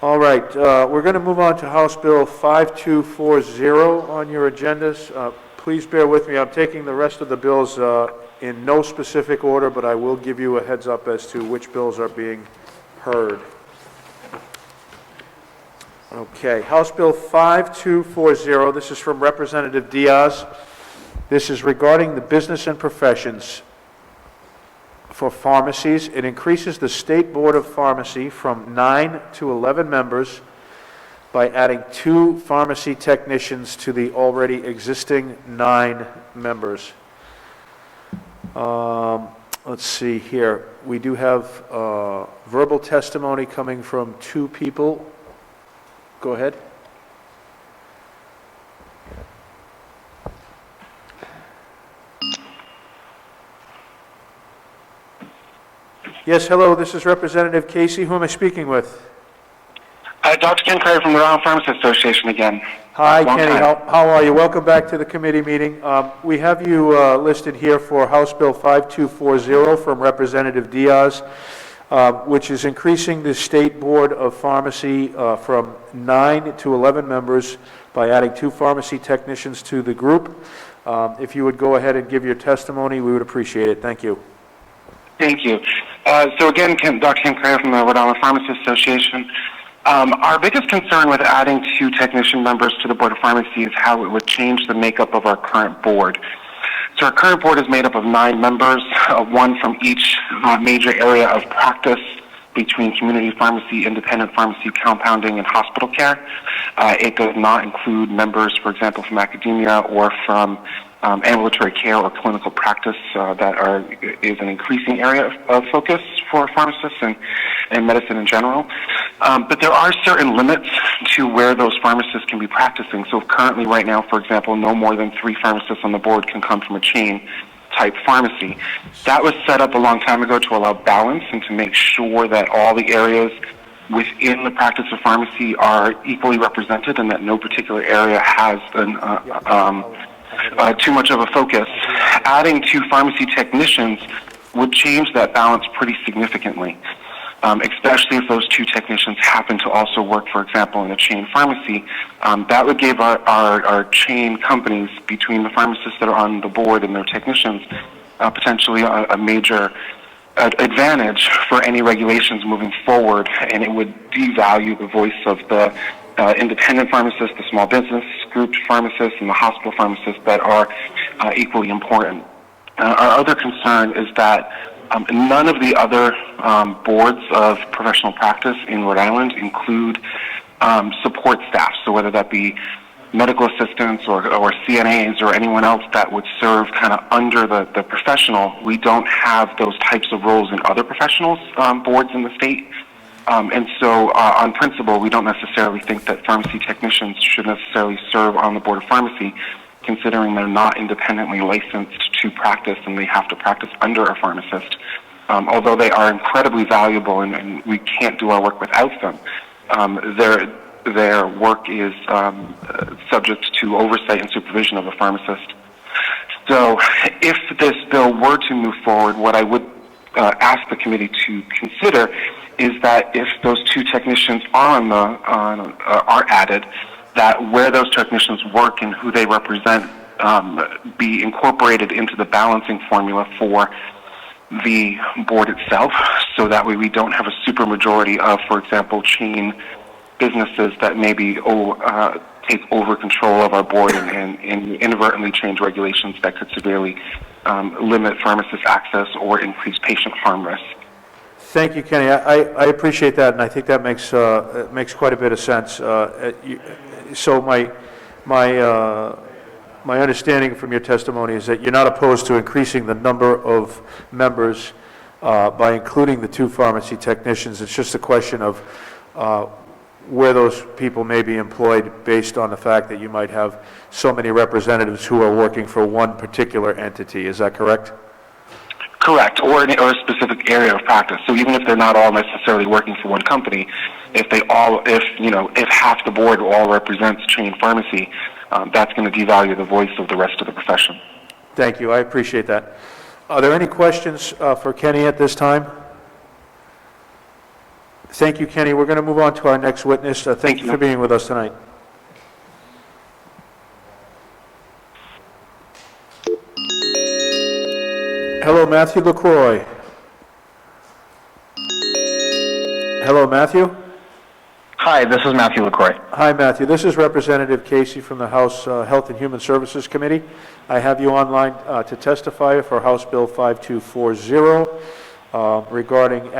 All right, we're going to move on to House Bill 5240 on your agendas. Please bear with me. I'm taking the rest of the bills in no specific order, but I will give you a heads up as to which bills are being heard. Okay, House Bill 5240, this is from Representative Diaz. This is regarding the business and professions for pharmacies. It increases the State Board of Pharmacy from 9 to 11 members by adding 2 pharmacy technicians to the already existing 9 members. Let's see here. We do have verbal testimony coming from 2 people. Go ahead. Yes, hello, this is Representative Casey. Who am I speaking with? Dr. Ken Curry from the Rhode Island Pharmacists Association again. Hi, Kenny. How are you? Welcome back to the committee meeting. We have you listed here for House Bill 5240 from Representative Diaz, which is increasing the State Board of Pharmacy from 9 to 11 members by adding 2 pharmacy technicians to the group. If you would go ahead and give your testimony, we would appreciate it. Thank you. Thank you. So again, Dr. Ken Curry from the Rhode Island Pharmacists Association. Our biggest concern with adding 2 technician members to the Board of Pharmacy is how it would change the makeup of our current board. So our current board is made up of 9 members, 1 from each major area of practice between community pharmacy, independent pharmacy, compounding, and hospital care. It does not include members, for example, from academia or from ambulatory care or clinical practice is an increasing area of focus for pharmacists and medicine in general. But there are certain limits to where those pharmacists can be practicing. So currently right now, for example, no more than 3 pharmacists on the board can come from a chain type pharmacy. That was set up a long time ago to allow balance and to make sure that all the areas within the practice of pharmacy are equally represented and that no particular area has too much of a focus. Adding 2 pharmacy technicians would change that balance pretty significantly, especially if those 2 technicians happen to also work, for example, in a chain pharmacy. That would give our chain companies, between the pharmacists that are on the board and their technicians, potentially a major advantage for any regulations moving forward, and it would devalue the voice of the independent pharmacists, the small business group pharmacists, and the hospital pharmacists that are equally important. Our other concern is that none of the other boards of professional practice in Rhode Island include support staff, so whether that be medical assistants or CNAs or anyone else that would serve kind of under the professional. We don't have those types of roles in other professionals boards in the state. And so on principle, we don't necessarily think that pharmacy technicians should necessarily serve on the Board of Pharmacy, considering they're not independently licensed to practice and they have to practice under a pharmacist. Although they are incredibly valuable and we can't do our work without them, their work is subject to oversight and supervision of a pharmacist. So if this bill were to move forward, what I would ask the committee to consider is that if those 2 technicians are added, that where those technicians work and who they represent be incorporated into the balancing formula for the board itself, so that way we don't have a supermajority of, for example, chain businesses that maybe take over control of our board and inadvertently change regulations that could severely limit pharmacist access or increase patient harm risk. Thank you, Kenny. I appreciate that, and I think that makes quite a bit of sense. So my understanding from your testimony is that you're not opposed to increasing the number of members by including the 2 pharmacy technicians. It's just a question of where those people may be employed based on the fact that you might have so many representatives who are working for one particular entity. Is that correct? Correct, or a specific area of practice. So even if they're not all necessarily working for one company, if half the board all represents chain pharmacy, that's going to devalue the voice of the rest of the profession. Thank you. I appreciate that. Are there any questions for Kenny at this time? Thank you, Kenny. We're going to move on to our next witness. Thank you you. for being with us tonight. Hello, Matthew LaCroix. Hello, Matthew. Hi, this is Matthew LaCroix. Hi, Matthew. This is Representative Casey from the House Health and Human Services Committee. I have you online to testify for House Bill 5240 regarding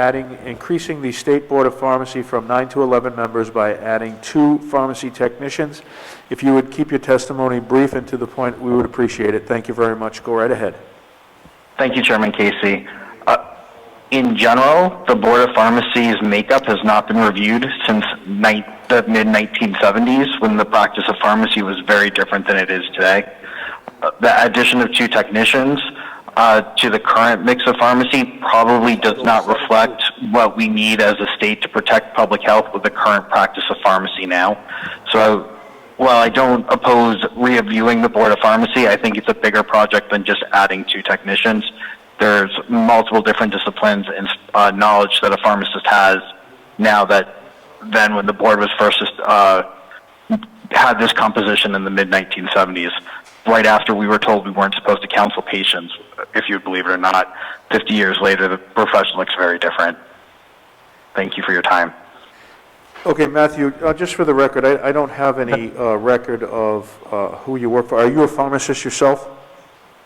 increasing the State Board of Pharmacy from 9 to 11 members by adding 2 pharmacy technicians. If you would keep your testimony brief and to the point, we would appreciate it. Thank you very much. Go right ahead. Thank you, Chairman Casey. In general, the Board of Pharmacy's makeup has not been reviewed since the mid-1970s, when the practice of pharmacy was very different than it is today. The addition of 2 technicians to the current mix of pharmacy probably does not reflect what we need as a state to protect public health with the current practice of pharmacy now. So while I don't oppose reviewing the Board of Pharmacy, I think it's a bigger project than just adding 2 technicians. There's multiple different disciplines and knowledge that a pharmacist has now than when the board was first had this composition in the mid-1970s, right after we were told we weren't supposed to counsel patients. If you believe it or not, 50 years later, the profession looks very different. Thank you for your time. Okay, Matthew, just for the record, I don't have any record of who you work for. Are you a pharmacist yourself?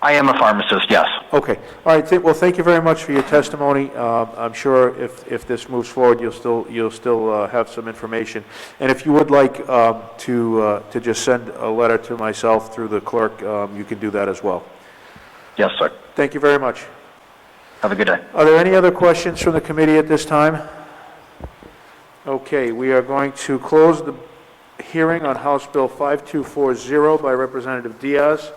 I am a pharmacist, yes. Okay. All right. Well, thank you very much for your testimony. I'm sure if this moves forward, you'll still have some information. And if you would like to just send a letter to myself through the clerk, you can do that as well. Yes, sir. Thank you very much. Have a good day. Are there any other questions from the committee at this time? Okay. We are going to close the hearing on House Bill 5240 by Representative Diaz.